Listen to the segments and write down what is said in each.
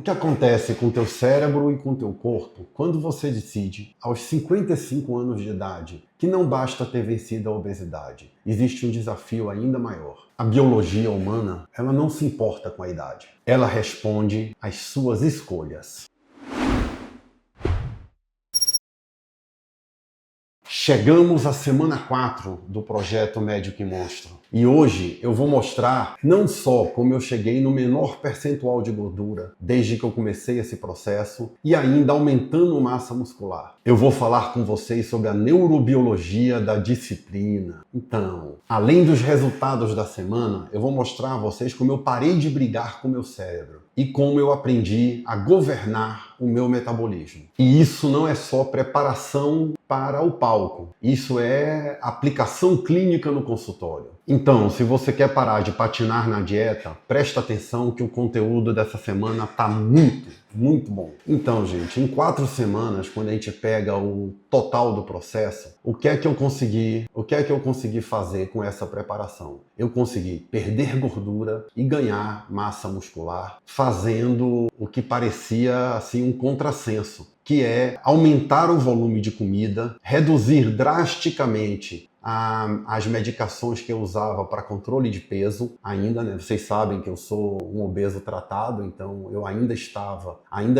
O que acontece com o teu cérebro e com o teu corpo quando você decide, aos 55 anos de idade, que não basta ter vencido a obesidade? Existe um desafio ainda maior. A biologia humana, ela não se importa com a idade. Ela responde às suas escolhas. Chegamos à semana 4 do projeto Médico e Monstro. E hoje eu vou mostrar não só como eu cheguei no menor percentual de gordura desde que eu comecei esse processo e ainda aumentando massa muscular. Eu vou falar com vocês sobre a neurobiologia da disciplina. Então, além dos resultados da semana, eu vou mostrar a vocês como eu parei de brigar com o meu cérebro e como eu aprendi a governar o meu metabolismo. E isso não é só preparação para o palco, isso é aplicação clínica no consultório. Então, se você quer parar de patinar na dieta, presta atenção que o conteúdo dessa semana tá muito bom. Então, gente, em 4 semanas, quando a gente pega o total do processo, o que é que eu consegui fazer com essa preparação? Eu consegui perder gordura e ganhar massa muscular, fazendo o que parecia assim um contrassenso, que é aumentar o volume de comida, reduzir drasticamente as medicações que eu usava para controle de peso, ainda, né? Vocês sabem que eu sou um obeso tratado, então eu ainda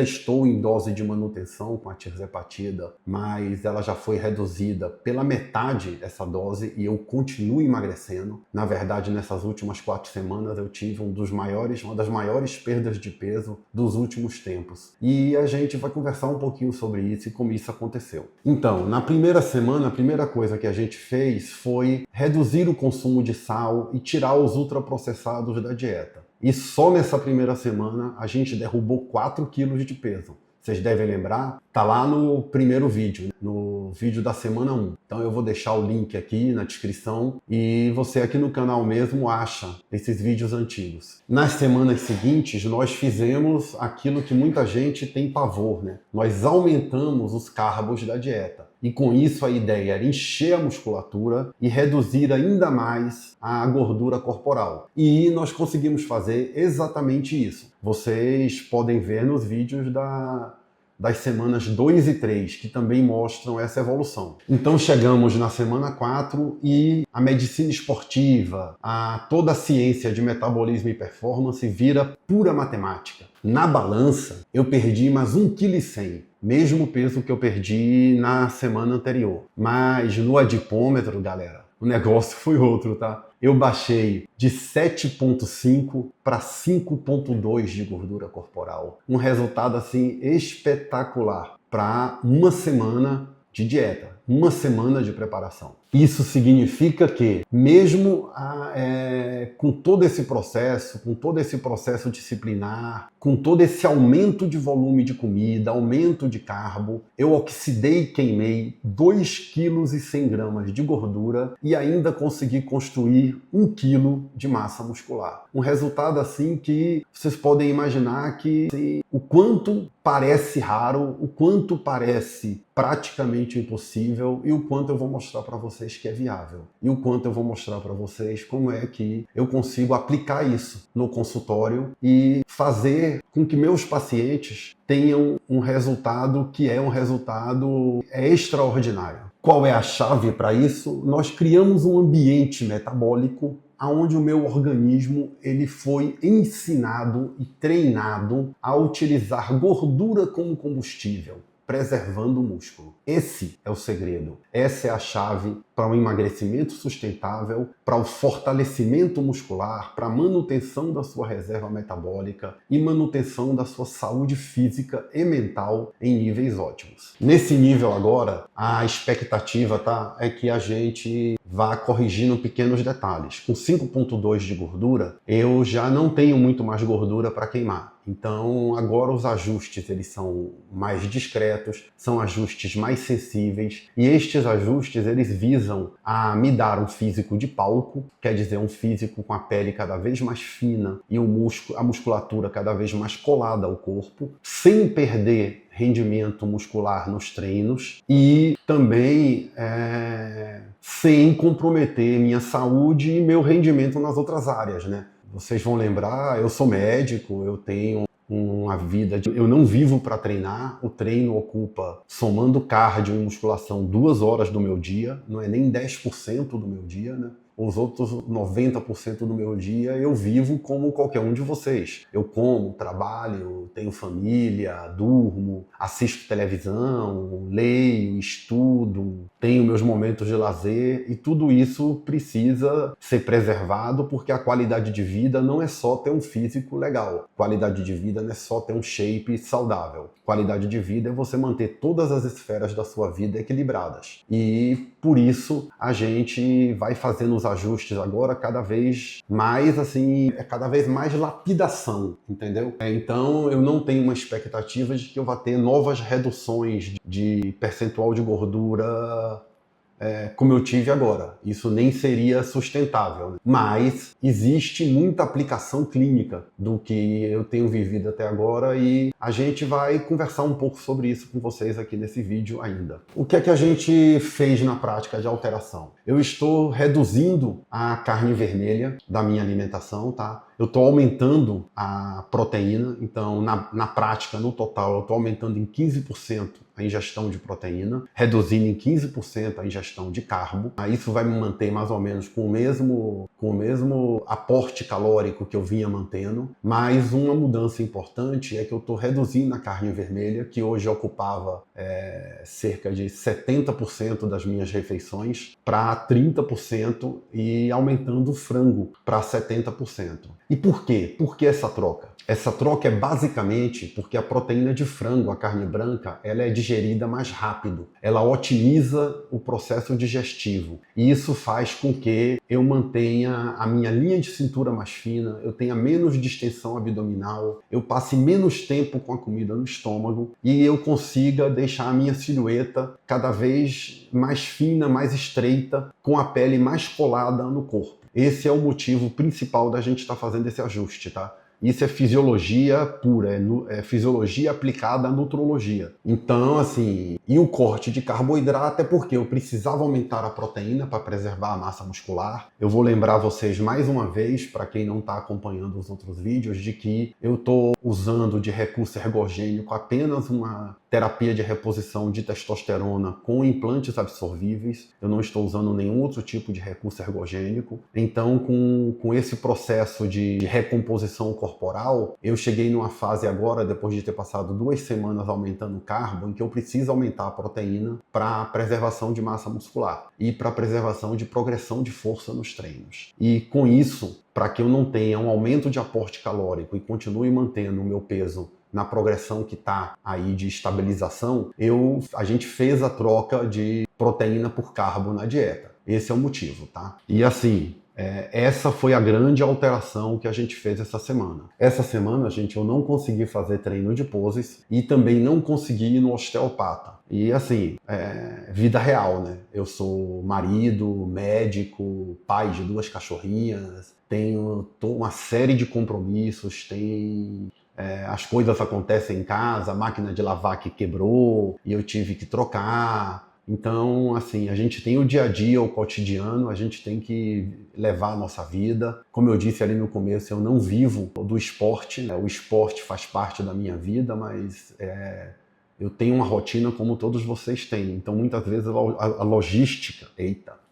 estou em dose de manutenção com a tirzepatida, mas ela já foi reduzida pela metade essa dose e eu continuo emagrecendo. Na verdade, nessas últimas 4 semanas eu tive uma das maiores perdas de peso dos últimos tempos. E a gente vai conversar um pouquinho sobre isso e como isso aconteceu. Então, na primeira semana, a primeira coisa que a gente fez foi reduzir o consumo de sal e tirar os ultraprocessados da dieta. E só nessa primeira semana a gente derrubou 4 quilos de peso. Vocês devem lembrar, tá lá no primeiro vídeo, no vídeo da semana 1. Então eu vou deixar o link aqui na descrição e você aqui no canal mesmo acha esses vídeos antigos. Nas semanas seguintes nós fizemos aquilo que muita gente tem pavor, né? Nós aumentamos os carbos da dieta. E com isso a ideia era encher a musculatura e reduzir ainda mais a gordura corporal. E nós conseguimos fazer exatamente isso. Vocês podem ver nos vídeos das semanas 2 e 3, que também mostram essa evolução. Então chegamos na semana 4 e a medicina esportiva, toda a ciência de metabolismo e performance vira pura matemática. Na balança, eu perdi mais 1,1 kg, mesmo peso que eu perdi na semana anterior. Mas no adipômetro, galera, o negócio foi outro, tá? Eu baixei de 7,5 para 5,2 de gordura corporal. Um resultado assim espetacular para uma semana de dieta, uma semana de preparação. Isso significa que, mesmo com todo esse processo disciplinar, com todo esse aumento de volume de comida, aumento de carbo, eu oxidei e queimei 2,1 kg de gordura e ainda consegui construir 1 kg de massa muscular. Um resultado assim que vocês podem imaginar que o quanto parece raro, o quanto parece praticamente impossível e o quanto eu vou mostrar para vocês que é viável. E o quanto eu vou mostrar para vocês como é que eu consigo aplicar isso no consultório e fazer com que meus pacientes tenham um resultado que é um resultado extraordinário. Qual é a chave para isso? Nós criamos um ambiente metabólico onde o meu organismo ele foi ensinado e treinado a utilizar gordura como combustível, preservando o músculo. Esse é o segredo. Essa é a chave para um emagrecimento sustentável, para o fortalecimento muscular, para a manutenção da sua reserva metabólica e manutenção da sua saúde física e mental em níveis ótimos. Nesse nível agora, a expectativa é que a gente vá corrigindo pequenos detalhes. Com 5,2 de gordura, eu já não tenho muito mais gordura para queimar. Então, agora os ajustes eles são mais discretos, são ajustes mais sensíveis e estes ajustes eles visam a me dar um físico de palco, quer dizer, um físico com a pele cada vez mais fina e a musculatura cada vez mais colada ao corpo, sem perder rendimento muscular nos treinos e também sem comprometer minha saúde e meu rendimento nas outras áreas, né? Vocês vão lembrar, eu sou médico, eu tenho uma vida eu não vivo para treinar, o treino ocupa, somando cardio e musculação, 2 horas do meu dia, não é nem 10% do meu dia, né? Os outros 90% do meu dia eu vivo como qualquer um de vocês. Eu como, trabalho, tenho família, durmo, assisto televisão, leio, estudo, tenho meus momentos de lazer e tudo isso precisa ser preservado porque a qualidade de vida não é só ter um físico legal. Qualidade de vida não é só ter um shape saudável. Qualidade de vida é você manter todas as esferas da sua vida equilibradas. E por isso a gente vai fazendo os ajustes agora cada vez mais assim, cada vez mais lapidação, entendeu? Então eu não tenho uma expectativa de que eu vá ter novas reduções de percentual de gordura como eu tive agora. Isso nem seria sustentável, né? Mas existe muita aplicação clínica do que eu tenho vivido até agora e a gente vai conversar um pouco sobre isso com vocês aqui nesse vídeo ainda. O que é que a gente fez na prática de alteração? Eu estou reduzindo a carne vermelha da minha alimentação, tá? Eu estou aumentando a proteína, então na prática, no total, eu estou aumentando em 15% a ingestão de proteína, reduzindo em 15% a ingestão de carbo. Isso vai me manter mais ou menos com o mesmo aporte calórico que eu vinha mantendo, mas uma mudança importante é que eu estou reduzindo a carne vermelha, que hoje ocupava cerca de 70% das minhas refeições, para 30% e aumentando o frango para 70%. E por quê? Por que essa troca? Essa troca é basicamente porque a proteína de frango, a carne branca, ela é digerida mais rápido. Ela otimiza o processo digestivo. E isso faz com que eu mantenha a minha linha de cintura mais fina, eu tenha menos distensão abdominal, eu passe menos tempo com a comida no estômago e eu consiga deixar a minha silhueta cada vez mais fina, mais estreita, com a pele mais colada no corpo. Esse é o motivo principal da gente estar fazendo esse ajuste, tá? Isso é fisiologia pura, é fisiologia aplicada à nutrologia. Então, assim, e o corte de carboidrato é porque eu precisava aumentar a proteína para preservar a massa muscular. Eu vou lembrar vocês mais uma vez, para quem não está acompanhando os outros vídeos, de que eu estou usando de recurso ergogênico apenas uma terapia de reposição de testosterona com implantes absorvíveis. Eu não estou usando nenhum outro tipo de recurso ergogênico. Então, com esse processo de recomposição corporal, eu cheguei numa fase agora, depois de ter passado 2 semanas aumentando o carbo, em que eu preciso aumentar a proteína para preservação de massa muscular e para preservação de progressão de força nos treinos. E com isso, para que eu não tenha um aumento de aporte calórico e continue mantendo o meu peso na progressão que está aí de estabilização, a gente fez a troca de proteína por carbo na dieta. Esse é o motivo, tá? E assim, essa foi a grande alteração que a gente fez essa semana. Essa semana, gente, eu não consegui fazer treino de poses e também não consegui ir no osteopata. E assim, vida real, né? Eu sou marido, médico, pai de 2 cachorrinhas, tenho uma série de compromissos, as coisas acontecem em casa, a máquina de lavar que quebrou e eu tive que trocar. Então, assim, a gente tem o dia a dia, o cotidiano, a gente tem que levar a nossa vida. Como eu disse ali no começo, eu não vivo do esporte, né? O esporte faz parte da minha vida, mas eu tenho uma rotina como todos vocês têm. Então, muitas vezes a logística,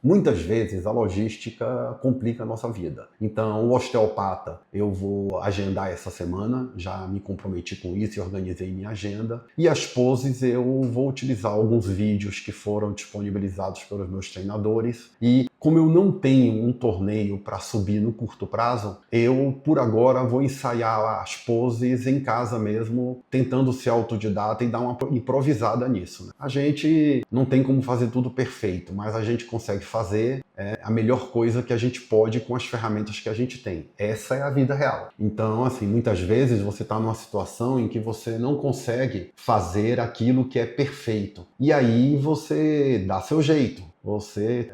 muitas vezes a logística complica a nossa vida. Então, o osteopata eu vou agendar essa semana, já me comprometi com isso e organizei minha agenda. E as poses eu vou utilizar alguns vídeos que foram disponibilizados pelos meus treinadores. E como eu não tenho um torneio para subir no curto prazo, eu por agora vou ensaiar as poses em casa mesmo, tentando ser autodidata e dar uma improvisada nisso, né? A gente não tem como fazer tudo perfeito, mas a gente consegue fazer a melhor coisa que a gente pode com as ferramentas que a gente tem. Essa é a vida real. Então, assim, muitas vezes você está numa situação em que você não consegue fazer aquilo que é perfeito. E aí você dá seu jeito.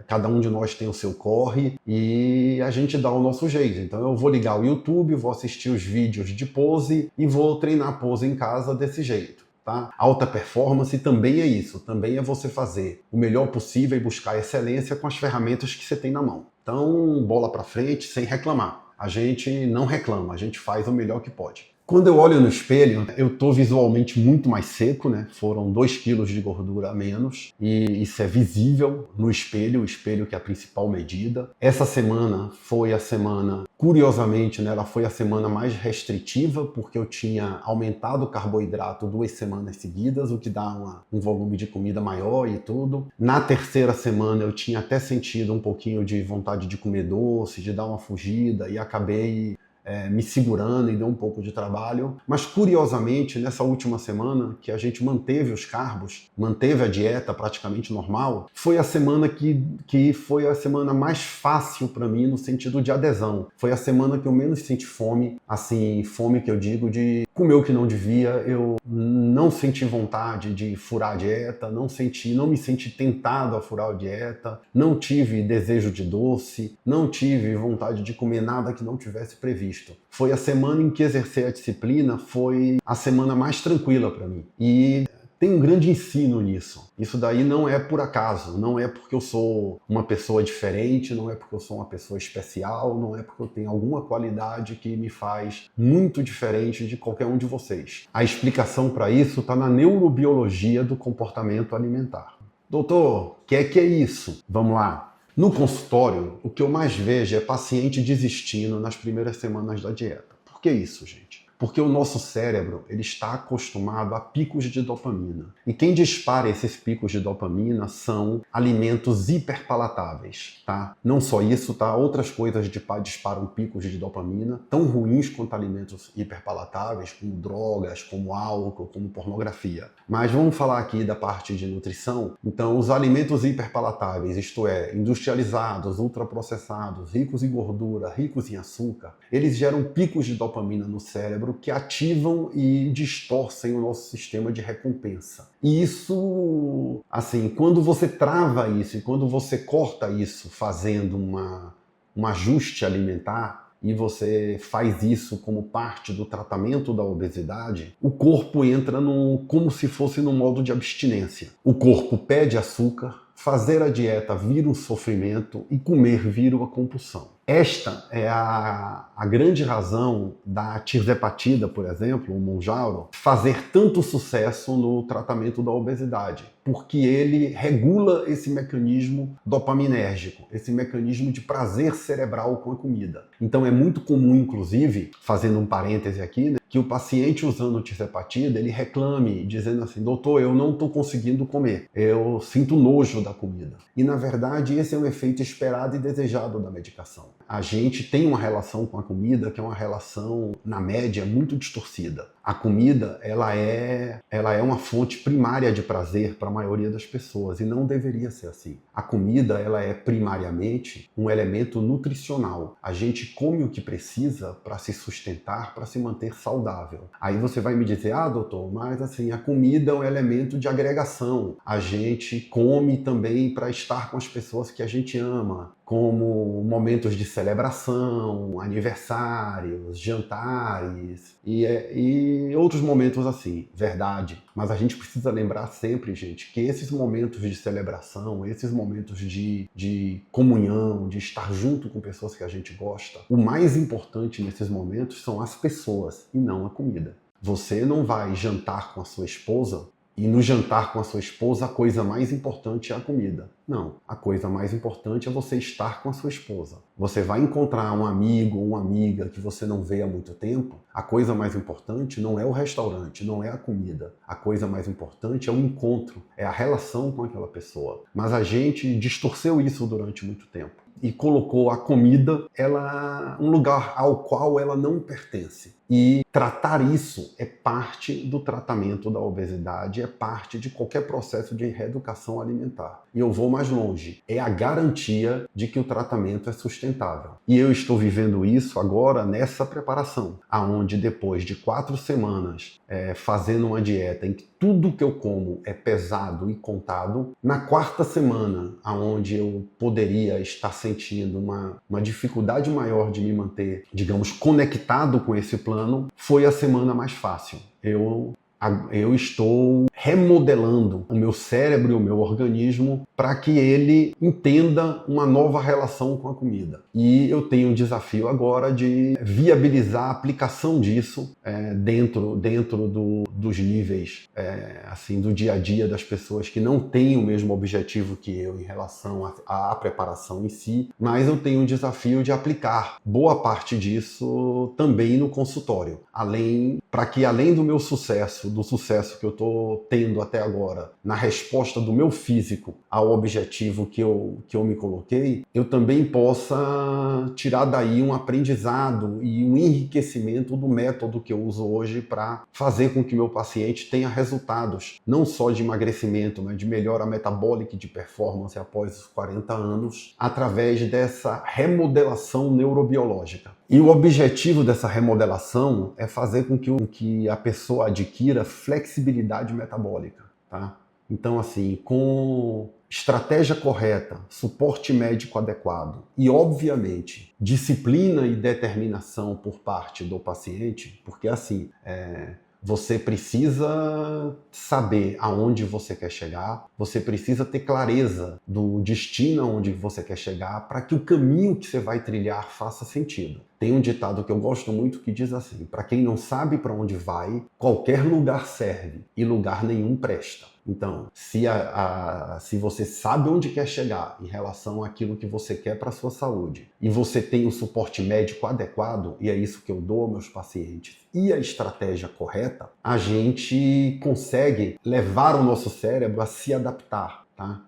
Cada um de nós tem o seu corre e a gente dá o nosso jeito. Então eu vou ligar o YouTube, vou assistir os vídeos de pose e vou treinar pose em casa desse jeito. Tá? Alta performance também é isso, também é você fazer o melhor possível e buscar excelência com as ferramentas que você tem na mão. Então, bola pra frente, sem reclamar. A gente não reclama, a gente faz o melhor que pode. Quando eu olho no espelho, eu tô visualmente muito mais seco, né? Foram 2 quilos de gordura a menos e isso é visível no espelho, o espelho que é a principal medida. Essa semana foi a semana, curiosamente, né? Ela foi a semana mais restritiva porque eu tinha aumentado o carboidrato 2 semanas seguidas, o que dá um volume de comida maior e tudo. Na terceira semana eu tinha até sentido um pouquinho de vontade de comer doce, de dar uma fugida e acabei me segurando e deu um pouco de trabalho. Mas, curiosamente, nessa última semana, que a gente manteve os carbos, manteve a dieta praticamente normal, foi a semana que foi a semana mais fácil para mim no sentido de adesão. Foi a semana que eu menos senti fome, assim, fome que eu digo de comer o que não devia. Eu não senti vontade de furar a dieta, não me senti tentado a furar a dieta, não tive desejo de doce, não tive vontade de comer nada que não tivesse previsto. Foi a semana em que exercer a disciplina foi a semana mais tranquila para mim. E tem um grande ensino nisso. Isso daí não é por acaso, não é porque eu sou uma pessoa diferente, não é porque eu sou uma pessoa especial, não é porque eu tenho alguma qualidade que me faz muito diferente de qualquer um de vocês. A explicação para isso está na neurobiologia do comportamento alimentar. Doutor, o que é isso? Vamos lá. No consultório, o que eu mais vejo é paciente desistindo nas primeiras semanas da dieta. Por que isso, gente? Porque o nosso cérebro ele está acostumado a picos de dopamina. E quem dispara esses picos de dopamina são alimentos hiperpalatáveis, tá? Não só isso, tá? Outras coisas disparam picos de dopamina, tão ruins quanto alimentos hiperpalatáveis, como drogas, como álcool, como pornografia. Mas vamos falar aqui da parte de nutrição. Então, os alimentos hiperpalatáveis, isto é, industrializados, ultraprocessados, ricos em gordura, ricos em açúcar, eles geram picos de dopamina no cérebro que ativam e distorcem o nosso sistema de recompensa. E isso, assim, quando você trava isso e quando você corta isso fazendo um ajuste alimentar e você faz isso como parte do tratamento da obesidade, o corpo entra como se fosse num modo de abstinência. O corpo pede açúcar, fazer a dieta vira um sofrimento e comer vira uma compulsão. Esta é a grande razão da tirzepatida, por exemplo, o Mounjaro, fazer tanto sucesso no tratamento da obesidade, porque ele regula esse mecanismo dopaminérgico, esse mecanismo de prazer cerebral com a comida. Então é muito comum, inclusive, fazendo um parêntese aqui, né, que o paciente usando tirzepatida, ele reclame, dizendo assim, doutor, eu não estou conseguindo comer, eu sinto nojo da comida. E, na verdade, esse é um efeito esperado e desejado da medicação. A gente tem uma relação com a comida que é uma relação, na média, muito distorcida. A comida, ela é uma fonte primária de prazer para a maioria das pessoas e não deveria ser assim. A comida, ela é primariamente um elemento nutricional. A gente come o que precisa para se sustentar, para se manter saudável. Aí você vai me dizer, doutor, mas assim, a comida é um elemento de agregação. A gente come também para estar com as pessoas que a gente ama, como momentos de celebração, aniversários, jantares e outros momentos assim, verdade. Mas a gente precisa lembrar sempre, gente, que esses momentos de celebração, esses momentos de comunhão, de estar junto com pessoas que a gente gosta, o mais importante nesses momentos são as pessoas e não a comida. Você não vai jantar com a sua esposa e no jantar com a sua esposa a coisa mais importante é a comida. Não, a coisa mais importante é você estar com a sua esposa. Você vai encontrar um amigo ou uma amiga que você não vê há muito tempo, a coisa mais importante não é o restaurante, não é a comida. A coisa mais importante é o encontro, é a relação com aquela pessoa. Mas a gente distorceu isso durante muito tempo e colocou a comida um lugar ao qual ela não pertence. E tratar isso é parte do tratamento da obesidade, é parte de qualquer processo de reeducação alimentar. E eu vou mais longe, é a garantia de que o tratamento é sustentável. E eu estou vivendo isso agora nessa preparação, aonde depois de 4 semanas fazendo uma dieta em que tudo que eu como é pesado e contado, na 4ª semana, aonde eu poderia estar sentindo uma dificuldade maior de me manter, digamos, conectado com esse plano, foi a semana mais fácil. Eu estou remodelando o meu cérebro e o meu organismo para que ele entenda uma nova relação com a comida. E eu tenho um desafio agora de viabilizar a aplicação disso dentro dos níveis assim, do dia a dia das pessoas que não têm o mesmo objetivo que eu em relação à preparação em si, mas eu tenho um desafio de aplicar boa parte disso também no consultório, para que além do meu sucesso, do sucesso que eu estou tendo até agora, na resposta do meu físico ao objetivo que eu me coloquei, eu também possa tirar daí um aprendizado e um enriquecimento do método que eu uso hoje para fazer com que meu paciente tenha resultados, não só de emagrecimento, mas de melhora metabólica e de performance após os 40 anos, através dessa remodelação neurobiológica. E o objetivo dessa remodelação é fazer com que a pessoa adquira flexibilidade metabólica, tá? Então, assim, com estratégia correta, suporte médico adequado e, obviamente, disciplina e determinação por parte do paciente, porque, assim, você precisa saber aonde você quer chegar, você precisa ter clareza do destino aonde você quer chegar para que o caminho que você vai trilhar faça sentido. Tem um ditado que eu gosto muito que diz assim: para quem não sabe para onde vai, qualquer lugar serve e lugar nenhum presta. Então, se você sabe onde quer chegar em relação àquilo que você quer para a sua saúde e você tem um suporte médico adequado, e é isso que eu dou aos meus pacientes, e a estratégia correta, a gente consegue levar o nosso cérebro a se adaptar, tá?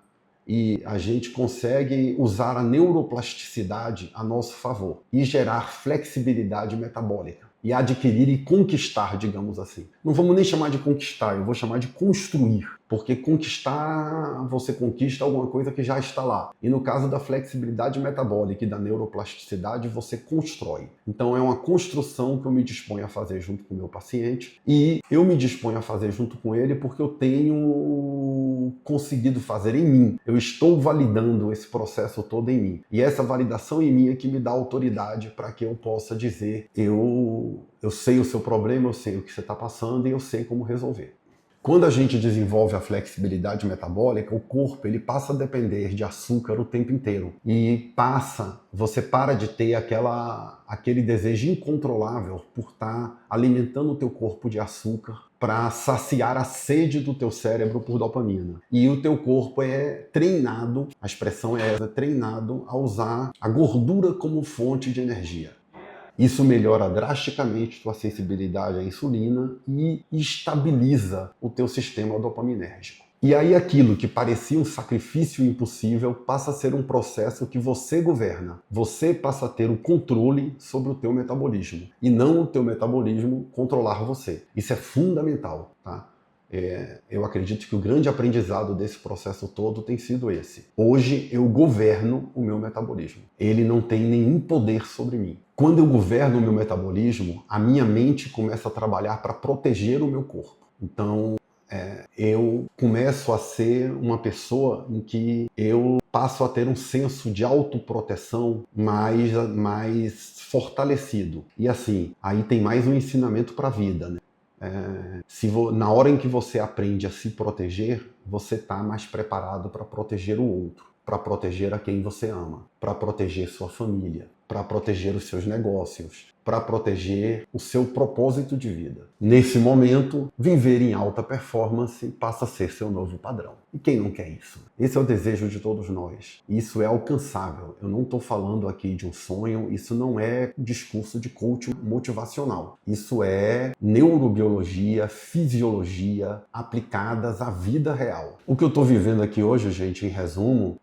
E a gente consegue usar a neuroplasticidade a nosso favor e gerar flexibilidade metabólica e adquirir e conquistar, digamos assim. Não vamos nem chamar de conquistar, eu vou chamar de construir, porque conquistar, você conquista alguma coisa que já está lá. E no caso da flexibilidade metabólica e da neuroplasticidade, você constrói. Então é uma construção que eu me disponho a fazer junto com o meu paciente, e eu me disponho a fazer junto com ele porque eu tenho conseguido fazer em mim. Eu estou validando esse processo todo em mim. E essa validação em mim é que me dá autoridade para que eu possa dizer: eu sei o seu problema, eu sei o que você está passando e eu sei como resolver. Quando a gente desenvolve a flexibilidade metabólica, o corpo ele passa a depender de açúcar o tempo inteiro. E você para de ter aquele desejo incontrolável por estar alimentando o teu corpo de açúcar para saciar a sede do teu cérebro por dopamina. E o teu corpo é treinado, a expressão é treinado a usar a gordura como fonte de energia. Isso melhora drasticamente tua sensibilidade à insulina e estabiliza o teu sistema dopaminérgico. E aí aquilo que parecia um sacrifício impossível passa a ser um processo que você governa. Você passa a ter o controle sobre o teu metabolismo e não o teu metabolismo controlar você. Isso é fundamental, tá? Eu acredito que o grande aprendizado desse processo todo tem sido esse. Hoje eu governo o meu metabolismo. Ele não tem nenhum poder sobre mim. Quando eu governo o meu metabolismo, a minha mente começa a trabalhar para proteger o meu corpo. Então, eu começo a ser uma pessoa em que eu passo a ter um senso de autoproteção mais fortalecido. E assim, aí tem mais um ensinamento para a vida, né? Na hora em que você aprende a se proteger, você está mais preparado para proteger o outro, para proteger a quem você ama, para proteger sua família, para proteger os seus negócios, para proteger o seu propósito de vida. Nesse momento, viver em alta performance passa a ser seu novo padrão. E quem não quer isso? Esse é o desejo de todos nós. Isso é alcançável. Eu não estou falando aqui de um sonho, isso não é discurso de coach motivacional. Isso é neurobiologia, fisiologia aplicadas à vida real. O que eu estou vivendo aqui hoje, gente, em resumo,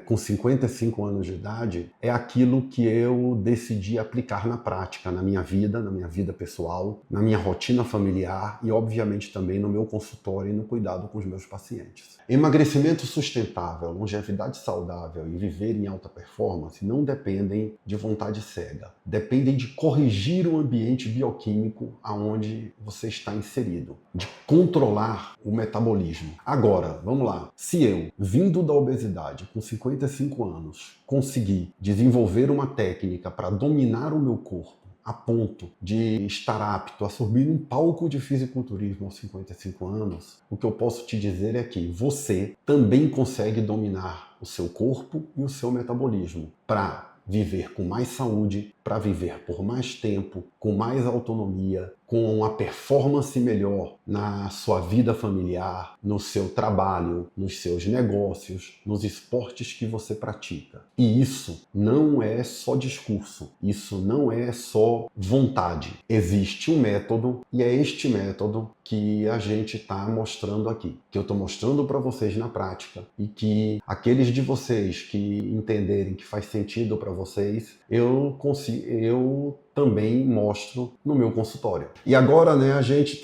com 55 anos de idade, é aquilo que eu decidi aplicar na prática, na minha vida pessoal, na minha rotina familiar e, obviamente, também no meu consultório e no cuidado com os meus pacientes. Emagrecimento sustentável, longevidade saudável e viver em alta performance não dependem de vontade cega, dependem de corrigir o ambiente bioquímico aonde você está inserido, de controlar o metabolismo. Agora, vamos lá, se eu, vindo da obesidade, com 55 anos, consegui desenvolver uma técnica para dominar o meu corpo a ponto de estar apto a subir num palco de fisiculturismo aos 55 anos, o que eu posso te dizer é que você também consegue dominar o seu corpo e o seu metabolismo para viver com mais saúde, para viver por mais tempo, com mais autonomia, com uma performance melhor na sua vida familiar, no seu trabalho, nos seus negócios, nos esportes que você pratica. E isso não é só discurso, isso não é só vontade. Existe um método e é este método que a gente está mostrando aqui, que eu estou mostrando para vocês na prática e que aqueles de vocês que entenderem que faz sentido para vocês, eu também mostro no meu consultório. E agora, né, a gente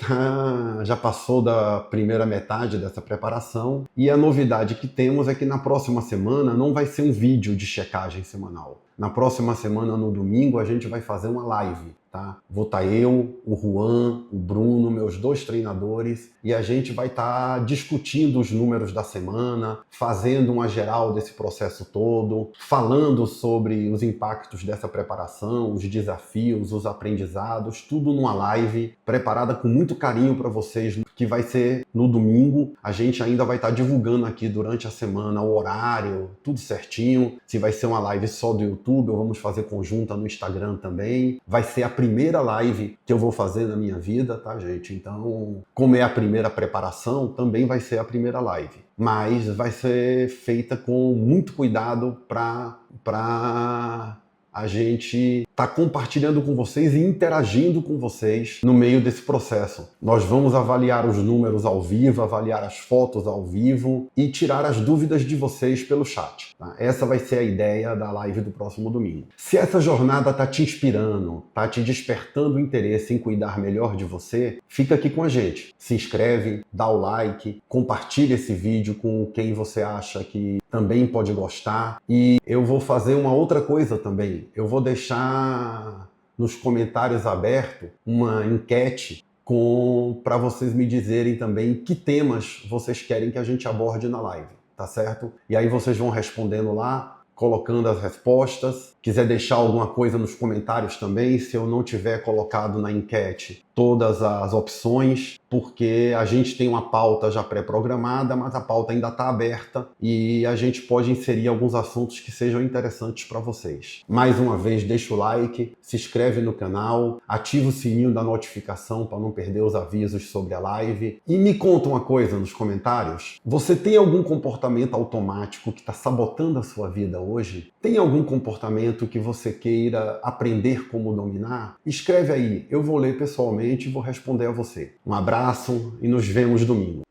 já passou da primeira metade dessa preparação e a novidade que temos é que na próxima semana não vai ser um vídeo de checagem semanal. Na próxima semana, no domingo, a gente vai fazer uma live, tá? Vou estar eu, o Juan, o Bruno, meus 2 treinadores, e a gente vai estar discutindo os números da semana, fazendo uma geral desse processo todo, falando sobre os impactos dessa preparação, os desafios, os aprendizados, tudo numa live preparada com muito carinho para vocês, que vai ser no domingo. A gente ainda vai estar divulgando aqui durante a semana o horário, tudo certinho, se vai ser uma live só do YouTube, ou vamos fazer conjunta no Instagram também. Vai ser a primeira live que eu vou fazer na minha vida, tá, gente? Então, como é a primeira preparação, também vai ser a primeira live. Mas vai ser feita com muito cuidado para a gente tá compartilhando com vocês e interagindo com vocês no meio desse processo. Nós vamos avaliar os números ao vivo, avaliar as fotos ao vivo e tirar as dúvidas de vocês pelo chat. Tá? Essa vai ser a ideia da live do próximo domingo. Se essa jornada tá te inspirando, tá te despertando interesse em cuidar melhor de você, fica aqui com a gente. Se inscreve, dá o like, compartilha esse vídeo com quem você acha que também pode gostar. E eu vou fazer uma outra coisa também. Eu vou deixar nos comentários abertos uma enquete para vocês me dizerem também que temas vocês querem que a gente aborde na live, tá certo? E aí vocês vão respondendo lá, colocando as respostas. Quiser deixar alguma coisa nos comentários também, se eu não tiver colocado na enquete todas as opções, porque a gente tem uma pauta já pré-programada, mas a pauta ainda está aberta e a gente pode inserir alguns assuntos que sejam interessantes para vocês. Mais uma vez, deixa o like, se inscreve no canal, ativa o sininho da notificação para não perder os avisos sobre a live. E me conta uma coisa nos comentários: você tem algum comportamento automático que está sabotando a sua vida hoje? Tem algum comportamento que você queira aprender como dominar? Escreve aí, eu vou ler pessoalmente e vou responder a você. Um abraço e nos vemos domingo.